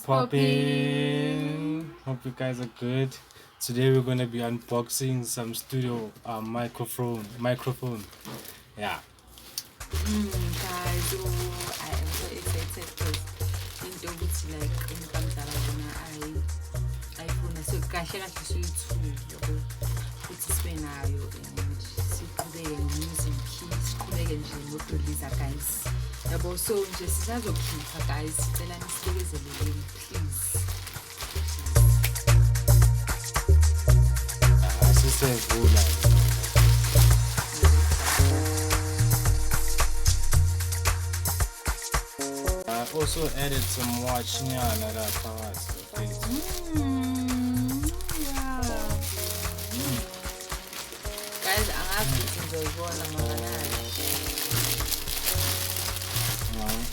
popping? Hope you guys are good. Today we're gonna be unboxing some studio microphone. Yeah. Guys, I am so excited because into which like income iPhone so kahle kahle soyithulo futhi sibe nayo and siqhubeke nge-music siqhubeke nje nokurelease guys yabo so nje sisazokhipha guys sicela nisibekezeleleni please. Asisevula. I also added some watch nyana la phakathi. Guys, angazithi ngizoyibona manganayo.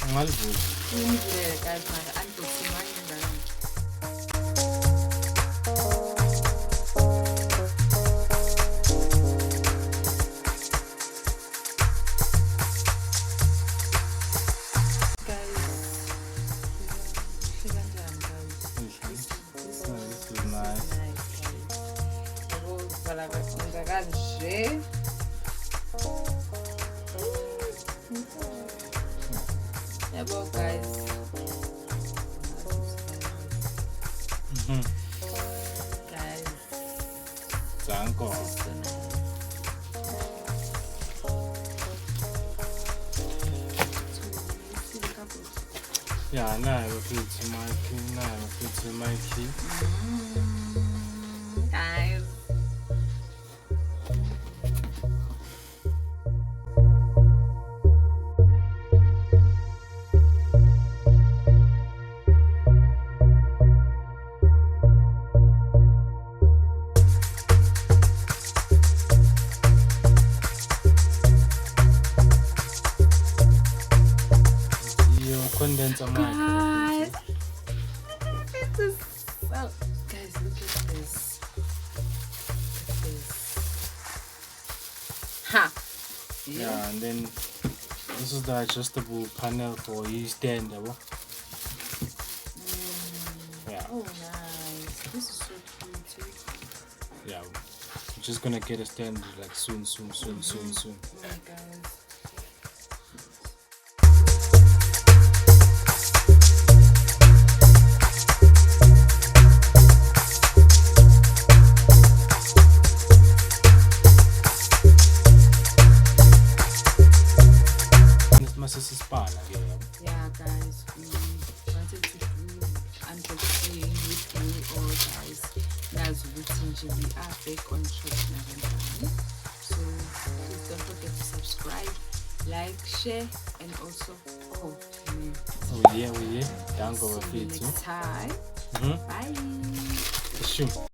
Ungazivula. Ngivulele guys manje unboxing wayenza kanje. Kanje yabo guys guys Danko. Yeah, nayo futhi mic. guys. Condenser mic. Guys, this is so. Guys, look at this. Ha! Yeah, and then this is the adjustable panel for your stand. Yeah. Oh, nice. This is so cute too. Yeah, I'm just gonna get a stand like soon. Oh, guys. Yeah, guys, we wanted to do unboxing with me all guys. That's what we are back on track now. So please don't forget to subscribe, like, share, and also comment. Oh yeah. Danke See you next time. Bye. Bye. Sure.